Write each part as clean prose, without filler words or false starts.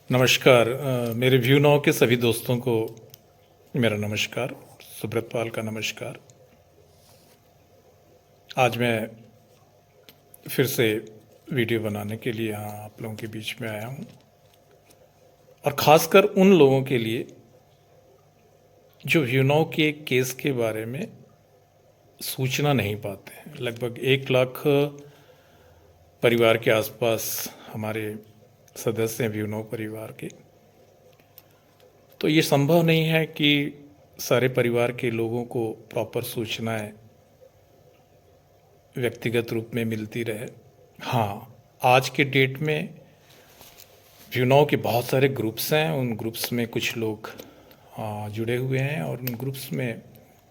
नमस्कार। मेरे view now के सभी दोस्तों को मेरा नमस्कार। सुब्रत पाल का नमस्कार। आज मैं फिर से वीडियो बनाने के लिए यहाँ आप लोगों के बीच में आया हूँ, और ख़ासकर उन लोगों के लिए जो व्यू नाउ के केस के बारे में सूचना नहीं पाते हैं। लगभग 1 लाख परिवार के आसपास हमारे सदस्य हैं व्यू नाउ परिवार के। तो ये संभव नहीं है कि सारे परिवार के लोगों को प्रॉपर सूचनाएं व्यक्तिगत रूप में मिलती रहे। हाँ, आज के डेट में व्यू नाउ के बहुत सारे ग्रुप्स हैं। उन ग्रुप्स में कुछ लोग जुड़े हुए हैं और उन ग्रुप्स में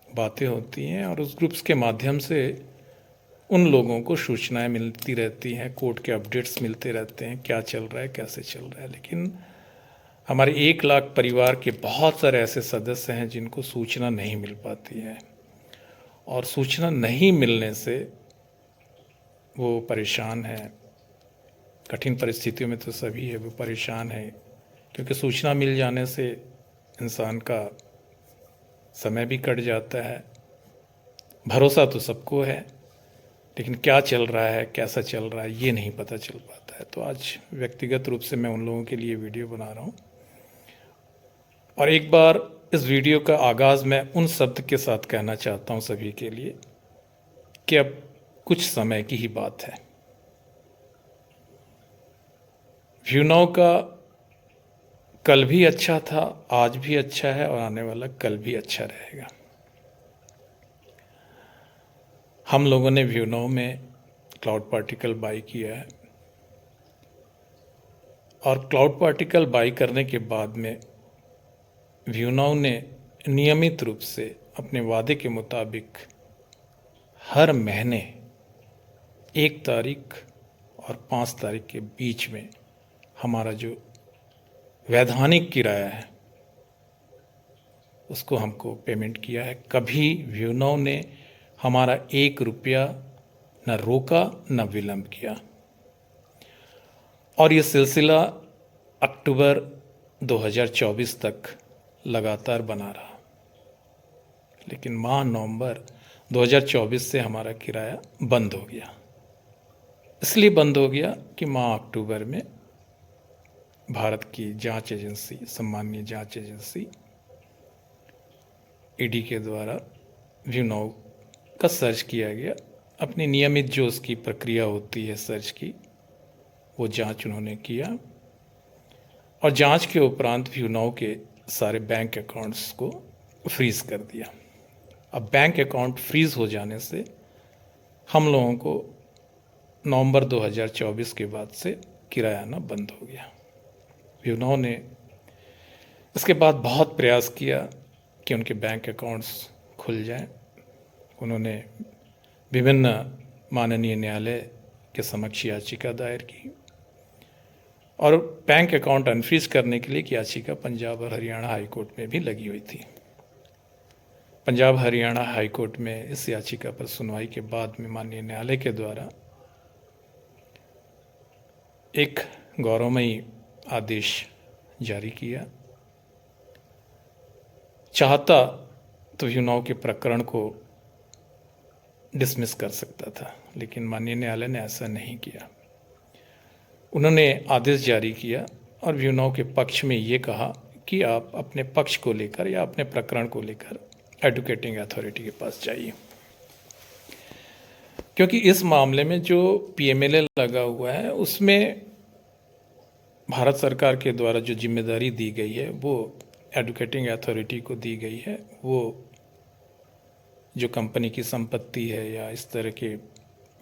बातें होती हैं, और उस ग्रुप्स के माध्यम से उन लोगों को सूचनाएं मिलती रहती हैं, कोर्ट के अपडेट्स मिलते रहते हैं, क्या चल रहा है, कैसे चल रहा है। लेकिन हमारे 1 लाख परिवार के बहुत सारे ऐसे सदस्य हैं जिनको सूचना नहीं मिल पाती है, और सूचना नहीं मिलने से वो परेशान है। कठिन परिस्थितियों में तो सभी है, वो परेशान है, क्योंकि सूचना मिल जाने से इंसान का समय भी कट जाता है। भरोसा तो सबको है, लेकिन क्या चल रहा है, कैसा चल रहा है, ये नहीं पता चल पाता है। तो आज व्यक्तिगत रूप से मैं उन लोगों के लिए वीडियो बना रहा हूँ। और एक बार इस वीडियो का आगाज़ मैं उन शब्द के साथ कहना चाहता हूँ सभी के लिए कि अब कुछ समय की ही बात है। व्यू नाउ का कल भी अच्छा था, आज भी अच्छा है, और आने वाला कल भी अच्छा रहेगा। हम लोगों ने व्यू नाउ में क्लाउड पार्टिकल बाई किया है, और क्लाउड पार्टिकल बाई करने के बाद में व्यू नाउ ने नियमित रूप से अपने वादे के मुताबिक हर महीने 1 तारीख और 5 तारीख के बीच में हमारा जो वैधानिक किराया है उसको हमको पेमेंट किया है। कभी व्यू नाउ ने हमारा 1 रुपया न रोका न विलंब किया, और ये सिलसिला अक्टूबर 2024 तक लगातार बना रहा। लेकिन माह नवंबर 2024 से हमारा किराया बंद हो गया। इसलिए बंद हो गया कि माह अक्टूबर में भारत की जांच एजेंसी, सम्मानीय जांच एजेंसी ईडी के द्वारा व्यू नाउ का सर्च किया गया। अपनी नियमित जो उसकी प्रक्रिया होती है सर्च की, वो जांच उन्होंने किया, और जांच के उपरांत व्यू नाउ के सारे बैंक अकाउंट्स को फ्रीज़ कर दिया। अब बैंक अकाउंट फ्रीज़ हो जाने से हम लोगों को नवंबर 2024 के बाद से किराया आना बंद हो गया। व्यू नाउ ने इसके बाद बहुत प्रयास किया कि उनके बैंक अकाउंट्स खुल जाएं। उन्होंने विभिन्न माननीय न्यायालय के समक्ष याचिका दायर की, और बैंक अकाउंट अनफ्रीज करने के लिए एक याचिका पंजाब और हरियाणा हाई कोर्ट में भी लगी हुई थी। पंजाब हरियाणा हाई कोर्ट में इस याचिका पर सुनवाई के बाद में माननीय न्यायालय के द्वारा एक गौरवमयी आदेश जारी किया। चाहता तो व्यू नाउ के प्रकरण को डिसमिस कर सकता था, लेकिन माननीय न्यायालय ने ऐसा नहीं किया। उन्होंने आदेश जारी किया और व्यू नाउ के पक्ष में ये कहा कि आप अपने पक्ष को लेकर या अपने प्रकरण को लेकर एडुकेटिंग अथॉरिटी के पास जाइए, क्योंकि इस मामले में जो पीएमएलए लगा हुआ है उसमें भारत सरकार के द्वारा जो जिम्मेदारी दी गई है वो एडुकेटिंग अथॉरिटी को दी गई है। वो जो कंपनी की संपत्ति है या इस तरह के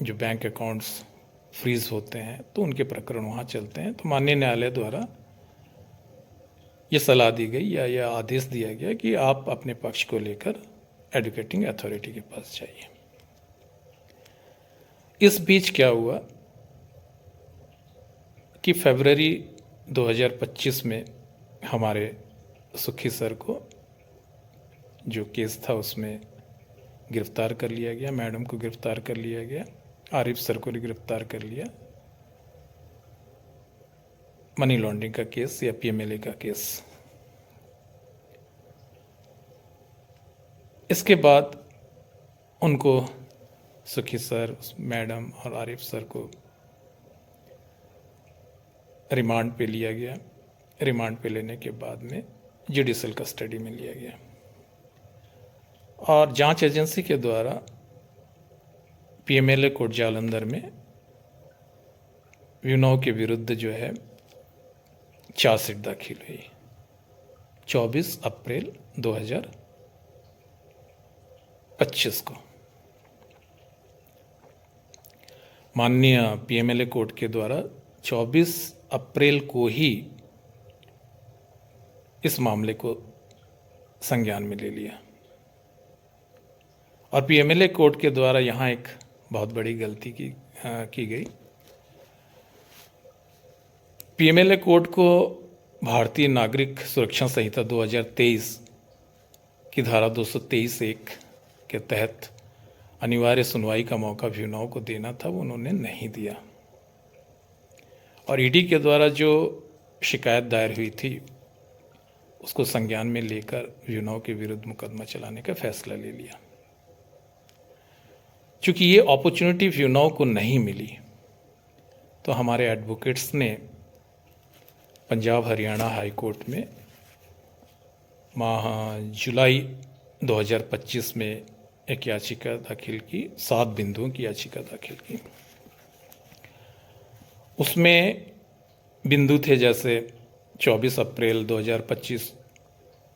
जो बैंक अकाउंट्स फ्रीज होते हैं तो उनके प्रकरण वहाँ चलते हैं। तो माननीय न्यायालय द्वारा ये सलाह दी गई या यह आदेश दिया गया कि आप अपने पक्ष को लेकर एडुकेटिंग अथॉरिटी के पास जाइए। इस बीच क्या हुआ कि फरवरी 2025 में हमारे सुखी सर को जो केस था उसमें गिरफ्तार कर लिया गया, मैडम को गिरफ्तार कर लिया गया, आरिफ सर को गिरफ्तार कर लिया। मनी लॉन्ड्रिंग का केस या पीएमएलए का केस। इसके बाद उनको सुखी सर, मैडम और आरिफ सर को रिमांड पे लिया गया। रिमांड पे लेने के बाद में जुडिशल कस्टडी में लिया गया और जांच एजेंसी के द्वारा पीएमएलए कोर्ट जालंधर में विनोद के विरुद्ध जो है चार्जशीट दाखिल हुई 24 अप्रैल 2025 को। माननीय पीएमएलए कोर्ट के द्वारा 24 अप्रैल को ही इस मामले को संज्ञान में ले लिया और पीएमएलए कोर्ट के द्वारा यहाँ एक बहुत बड़ी गलती की गई। पीएमएलए कोर्ट को भारतीय नागरिक सुरक्षा संहिता 2023 की धारा 223(1) के तहत अनिवार्य सुनवाई का मौका विनोद को देना था, वो उन्होंने नहीं दिया और ईडी के द्वारा जो शिकायत दायर हुई थी उसको संज्ञान में लेकर विनोद के विरुद्ध मुकदमा चलाने का फैसला ले लिया। चूंकि ये अपॉर्चुनिटी विनोद को नहीं मिली तो हमारे एडवोकेट्स ने पंजाब हरियाणा हाई कोर्ट में माह जुलाई 2025 में एक याचिका दाखिल की, 7 बिंदुओं की याचिका दाखिल की। उसमें बिंदु थे जैसे 24 अप्रैल 2025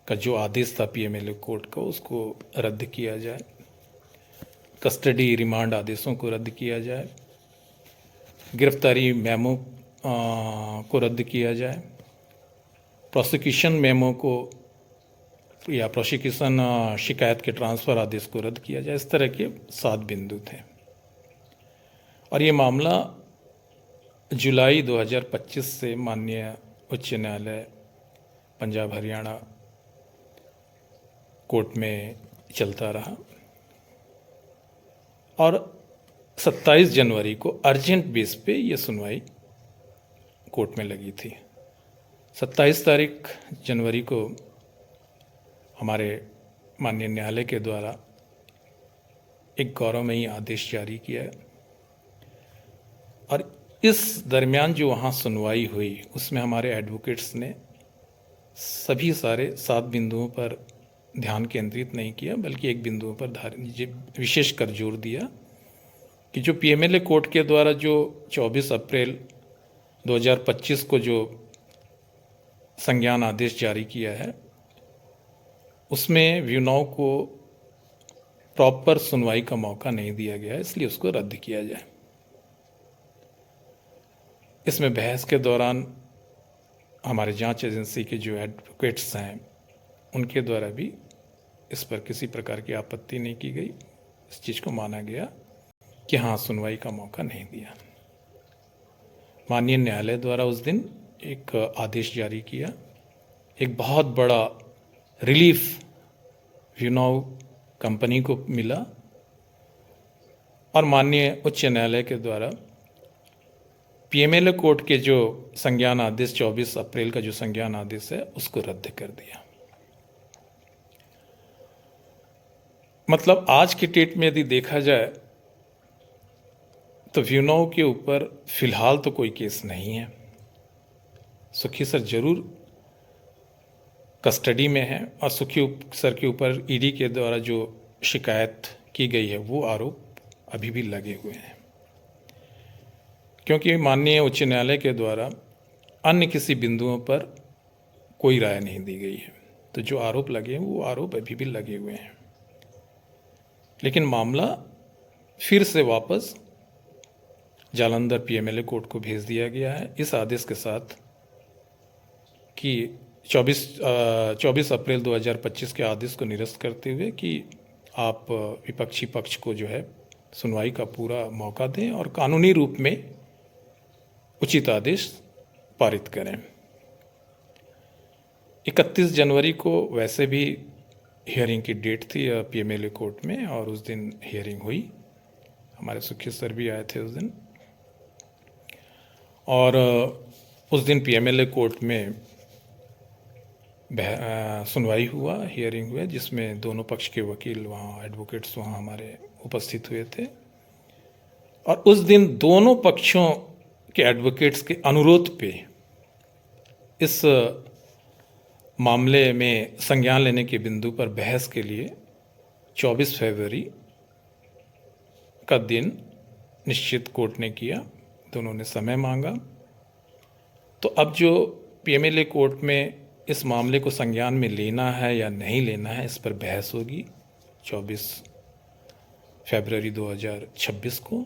का जो आदेश था पीएमएलए कोर्ट का उसको रद्द किया जाए, कस्टडी रिमांड आदेशों को रद्द किया जाए, गिरफ्तारी मेमो को रद्द किया जाए, प्रोसिक्यूशन मेमो को या प्रोसिक्यूशन शिकायत के ट्रांसफ़र आदेश को रद्द किया जाए। इस तरह के 7 बिंदु थे और ये मामला जुलाई 2025 से माननीय उच्च न्यायालय पंजाब हरियाणा कोर्ट में चलता रहा और 27 जनवरी को अर्जेंट बेस पे ये सुनवाई कोर्ट में लगी थी। 27 तारीख जनवरी को हमारे माननीय न्यायालय के द्वारा एक गौरवमयी आदेश जारी किया और इस दरमियान जो वहाँ सुनवाई हुई उसमें हमारे एडवोकेट्स ने सभी सारे 7 बिंदुओं पर ध्यान केंद्रित नहीं किया, बल्कि एक बिंदुओं पर विशेष कर जोर दिया कि जो पीएमएलए कोर्ट के द्वारा जो 24 अप्रैल 2025 को जो संज्ञान आदेश जारी किया है उसमें विनोद को प्रॉपर सुनवाई का मौका नहीं दिया गया है, इसलिए उसको रद्द किया जाए। इसमें बहस के दौरान हमारे जांच एजेंसी के जो एडवोकेट्स हैं उनके द्वारा भी इस पर किसी प्रकार की आपत्ति नहीं की गई। इस चीज़ को माना गया कि हाँ, सुनवाई का मौका नहीं दिया। माननीय न्यायालय द्वारा उस दिन एक आदेश जारी किया, एक बहुत बड़ा रिलीफ विनोद कंपनी को मिला और माननीय उच्च न्यायालय के द्वारा पीएमएलए कोर्ट के जो संज्ञान आदेश 24 अप्रैल का जो संज्ञान आदेश है उसको रद्द कर दिया। मतलब आज की डेट में यदि देखा जाए तो विनोद के ऊपर फिलहाल तो कोई केस नहीं है। सुखी सर जरूर कस्टडी में है और सुखी सर के ऊपर ईडी के द्वारा जो शिकायत की गई है वो आरोप अभी भी लगे हुए हैं, क्योंकि माननीय उच्च न्यायालय के द्वारा अन्य किसी बिंदुओं पर कोई राय नहीं दी गई है। तो जो आरोप लगे हैं वो आरोप अभी भी लगे हुए हैं, लेकिन मामला फिर से वापस जालंधर पीएमएलए कोर्ट को भेज दिया गया है इस आदेश के साथ कि 24 अप्रैल 2025 के आदेश को निरस्त करते हुए कि आप विपक्षी पक्ष को जो है सुनवाई का पूरा मौका दें और कानूनी रूप में उचित आदेश पारित करें। 31 जनवरी को वैसे भी हियरिंग की डेट थी पीएमएलए कोर्ट में और उस दिन हियरिंग हुई। हमारे सुखी सर भी आए थे उस दिन और उस दिन पीएमएलए कोर्ट में सुनवाई हुआ, हियरिंग हुआ, जिसमें दोनों पक्ष के वकील वहाँ, एडवोकेट्स वहाँ हमारे उपस्थित हुए थे। और उस दिन दोनों पक्षों के एडवोकेट्स के अनुरोध पे इस मामले में संज्ञान लेने के बिंदु पर बहस के लिए 24 फरवरी का दिन निश्चित कोर्ट ने किया। दोनों ने समय मांगा। तो अब जो पीएमएलए कोर्ट में इस मामले को संज्ञान में लेना है या नहीं लेना है, इस पर बहस होगी 24 फरवरी 2026 को।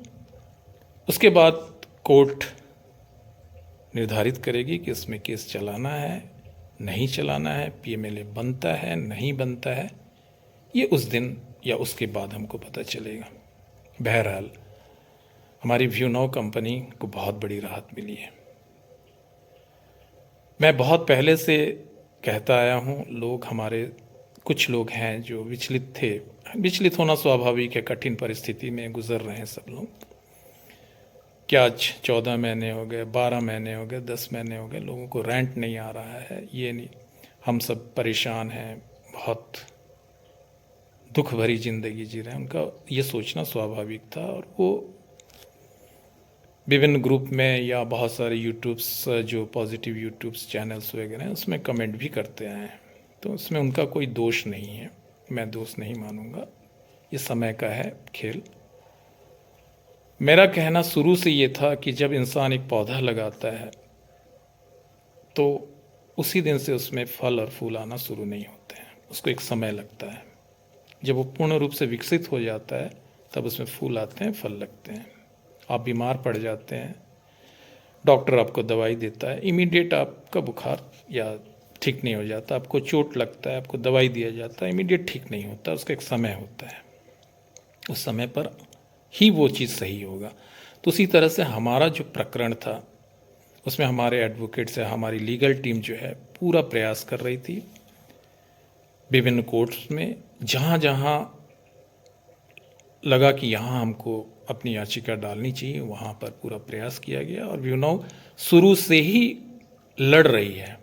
उसके बाद कोर्ट निर्धारित करेगी कि इसमें केस चलाना है, नहीं चलाना है, पीएमएलए बनता है, नहीं बनता है। ये उस दिन या उसके बाद हमको पता चलेगा। बहरहाल हमारी व्यू नाउ कंपनी को बहुत बड़ी राहत मिली है। मैं बहुत पहले से कहता आया हूँ, लोग हमारे कुछ लोग हैं जो विचलित थे। विचलित होना स्वाभाविक है, कठिन परिस्थिति में गुजर रहे हैं सब लोग। क्या आज 14 महीने हो गए, 12 महीने हो गए, 10 महीने हो गए, लोगों को रेंट नहीं आ रहा है, ये नहीं, हम सब परेशान हैं, बहुत दुख भरी ज़िंदगी जी रहे हैं। उनका ये सोचना स्वाभाविक था। और वो विभिन्न ग्रुप में या बहुत सारे यूट्यूब्स, जो पॉजिटिव यूट्यूब्स चैनल्स वगैरह हैं, उसमें कमेंट भी करते हैं। तो उसमें उनका कोई दोष नहीं है, मैं दोष नहीं मानूंगा। ये समय का है खेल। मेरा कहना शुरू से ये था कि जब इंसान एक पौधा लगाता है तो उसी दिन से उसमें फल और फूल आना शुरू नहीं होते हैं, उसको एक समय लगता है। जब वो पूर्ण रूप से विकसित हो जाता है तब उसमें फूल आते हैं, फल लगते हैं। आप बीमार पड़ जाते हैं, डॉक्टर आपको दवाई देता है, इमीडिएट आपका बुखार या ठीक नहीं हो जाता। आपको चोट लगता है, आपको दवाई दिया जाता है, इमीडिएट ठीक नहीं होता, उसका एक समय होता है। उस समय पर ही वो चीज़ सही होगा। तो उसी तरह से हमारा जो प्रकरण था उसमें हमारे एडवोकेट से हमारी लीगल टीम जो है पूरा प्रयास कर रही थी। विभिन्न कोर्ट्स में जहाँ जहाँ लगा कि यहाँ हमको अपनी याचिका डालनी चाहिए, वहाँ पर पूरा प्रयास किया गया। और व्यू नाउ शुरू से ही लड़ रही है।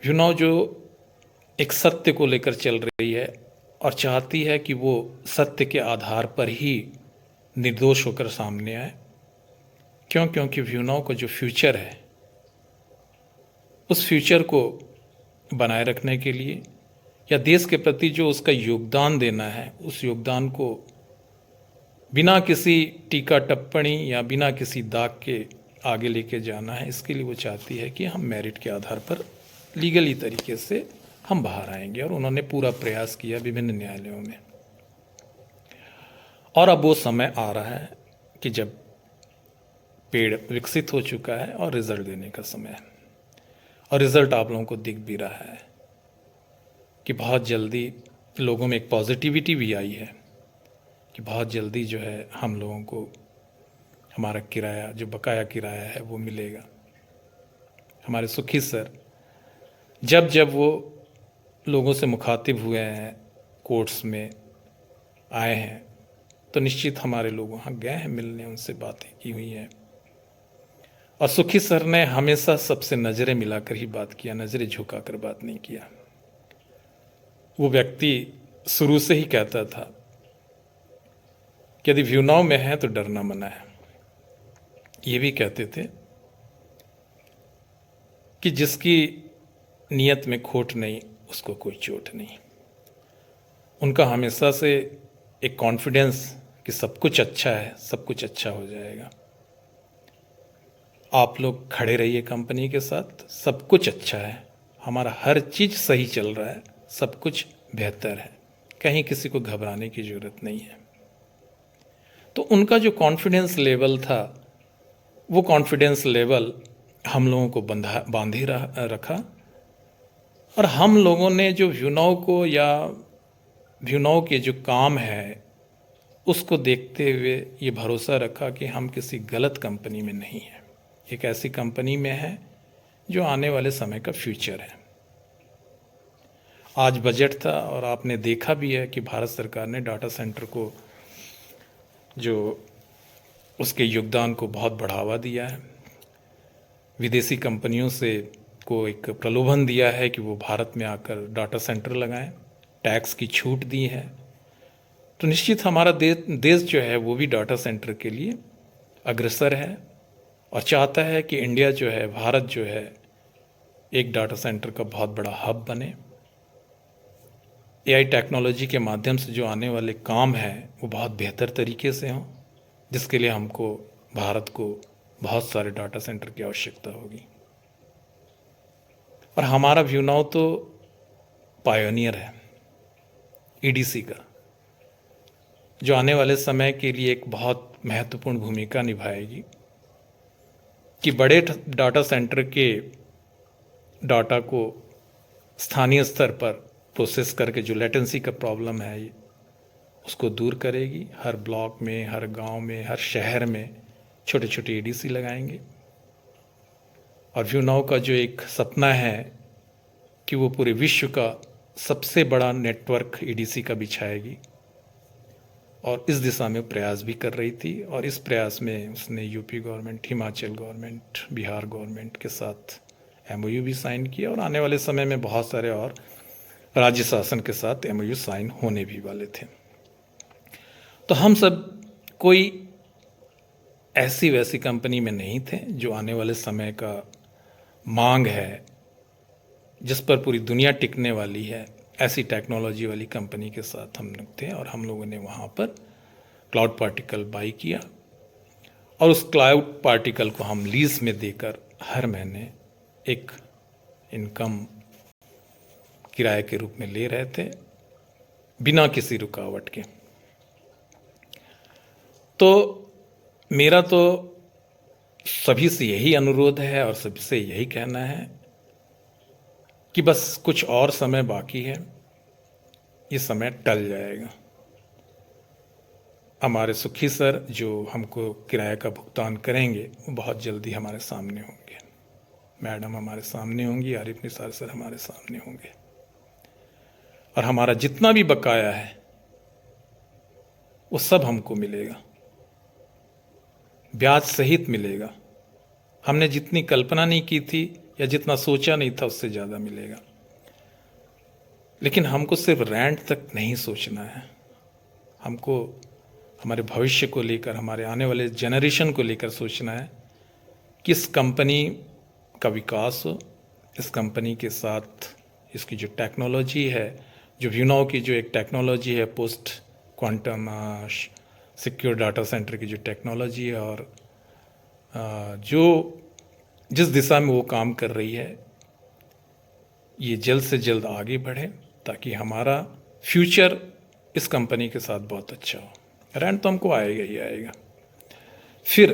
व्यू नाउ जो एक सत्य को लेकर चल रही है और चाहती है कि वो सत्य के आधार पर ही निर्दोष होकर सामने आए। क्यों? क्योंकि व्यू नाउ का जो फ्यूचर है, उस फ्यूचर को बनाए रखने के लिए या देश के प्रति जो उसका योगदान देना है, उस योगदान को बिना किसी टीका टिप्पणी या बिना किसी दाग के आगे लेके जाना है। इसके लिए वो चाहती है कि हम मेरिट के आधार पर लीगली तरीके से हम बाहर आएंगे। और उन्होंने पूरा प्रयास किया विभिन्न न्यायालयों में। और अब वो समय आ रहा है कि जब पेड़ विकसित हो चुका है और रिजल्ट देने का समय है। और रिजल्ट आप लोगों को दिख भी रहा है कि बहुत जल्दी लोगों में एक पॉजिटिविटी भी आई है कि बहुत जल्दी जो है हम लोगों को हमारा किराया, जो बकाया किराया है, वो मिलेगा। हमारे सुखी सर जब जब वो लोगों से मुखातिब हुए हैं, कोर्ट्स में आए हैं, तो निश्चित हमारे लोग वहाँ गए हैं मिलने, उनसे बातें की हुई हैं। और सुखी सर ने हमेशा सबसे नज़रें मिलाकर ही बात किया, नज़रें झुकाकर बात नहीं किया। वो व्यक्ति शुरू से ही कहता था कि यदि व्यू नाउ में है तो डरना मना है। ये भी कहते थे कि जिसकी नियत में खोट नहीं, उसको कोई चोट नहीं। उनका हमेशा से एक कॉन्फिडेंस कि सब कुछ अच्छा है, सब कुछ अच्छा हो जाएगा। आप लोग खड़े रहिए कंपनी के साथ, सब कुछ अच्छा है, हमारा हर चीज़ सही चल रहा है, सब कुछ बेहतर है, कहीं किसी को घबराने की ज़रूरत नहीं है। तो उनका जो कॉन्फिडेंस लेवल था, वो कॉन्फिडेंस लेवल हम लोगों को बांधे रखा। और हम लोगों ने जो व्यू नाउ को या व्यू नाउ के जो काम है उसको देखते हुए ये भरोसा रखा कि हम किसी गलत कंपनी में नहीं हैं, एक ऐसी कंपनी में है जो आने वाले समय का फ्यूचर है। आज बजट था और आपने देखा भी है कि भारत सरकार ने डाटा सेंटर को जो उसके योगदान को बहुत बढ़ावा दिया है। विदेशी कंपनियों से को एक प्रलोभन दिया है कि वो भारत में आकर डाटा सेंटर लगाएं, टैक्स की छूट दी है। तो निश्चित हमारा देश जो है वो भी डाटा सेंटर के लिए अग्रसर है और चाहता है कि इंडिया जो है, भारत जो है, एक डाटा सेंटर का बहुत बड़ा हब बने। एआई टेक्नोलॉजी के माध्यम से जो आने वाले काम हैं वो बहुत बेहतर तरीके से हों, जिसके लिए हमको, भारत को, बहुत सारे डाटा सेंटर की आवश्यकता होगी। और हमारा व्यूनाव तो पायोनियर है ईडीसी का, जो आने वाले समय के लिए एक बहुत महत्वपूर्ण भूमिका निभाएगी कि बड़े डाटा सेंटर के डाटा को स्थानीय स्तर पर प्रोसेस करके जो लेटेंसी का प्रॉब्लम है उसको दूर करेगी। हर ब्लॉक में, हर गांव में, हर शहर में छोटे छोटे ईडीसी लगाएंगे। और व्यूनाव का जो एक सपना है कि वो पूरे विश्व का सबसे बड़ा नेटवर्क ईडीसी का बिछाएगी, और इस दिशा में प्रयास भी कर रही थी। और इस प्रयास में उसने UP government, Himachal government, Bihar government के साथ एमओयू भी साइन किया, और आने वाले समय में बहुत सारे और राज्य शासन के साथ एमओयू साइन होने भी वाले थे। तो हम सब कोई ऐसी वैसी कंपनी में नहीं थे जो आने वाले समय का मांग है, जिस पर पूरी दुनिया टिकने वाली है, ऐसी टेक्नोलॉजी वाली कंपनी के साथ हम लोग थे। और हम लोगों ने वहाँ पर क्लाउड पार्टिकल बाई किया, और उस क्लाउड पार्टिकल को हम लीज में देकर हर महीने एक इनकम किराए के रूप में ले रहे थे, बिना किसी रुकावट के। तो मेरा तो सभी से यही अनुरोध है और सभी से यही कहना है कि बस कुछ और समय बाकी है, ये समय टल जाएगा। हमारे सुखी सर जो हमको किराए का भुगतान करेंगे वो बहुत जल्दी हमारे सामने होंगे। मैडम हमारे सामने होंगी, आरिफ निसार सर हमारे सामने होंगे, और हमारा जितना भी बकाया है वो सब हमको मिलेगा, ब्याज सहित मिलेगा। हमने जितनी कल्पना नहीं की थी या जितना सोचा नहीं था उससे ज़्यादा मिलेगा। लेकिन हमको सिर्फ रेंट तक नहीं सोचना है, हमको हमारे भविष्य को लेकर, हमारे आने वाले जनरेशन को लेकर सोचना है कि इस कंपनी का विकास हो, इस कंपनी के साथ इसकी जो टेक्नोलॉजी है, जो व्यूनाव की जो एक टेक्नोलॉजी है, post quantum secure data centre की जो टेक्नोलॉजी है, और जो जिस दिशा में वो काम कर रही है, ये जल्द से जल्द आगे बढ़े, ताकि हमारा फ्यूचर इस कंपनी के साथ बहुत अच्छा हो। रेंट तो हमको आएगा ही आएगा। फिर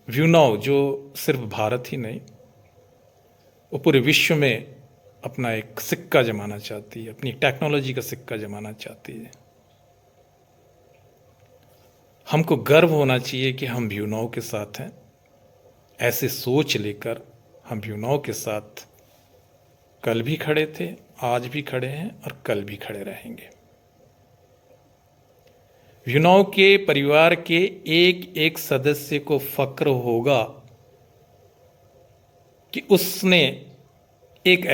व्यूनाव जो सिर्फ भारत ही नहीं, वो पूरे विश्व में अपना एक सिक्का जमाना चाहती है, अपनी टेक्नोलॉजी का सिक्का जमाना चाहती है। हमको गर्व होना चाहिए कि हम व्यूनाव के साथ हैं। ऐसे सोच लेकर हम व्यूनाव के साथ कल भी खड़े थे, आज भी खड़े हैं और कल भी खड़े रहेंगे। व्यूनाव के परिवार के एक एक सदस्य को फक्र होगा कि उसने एक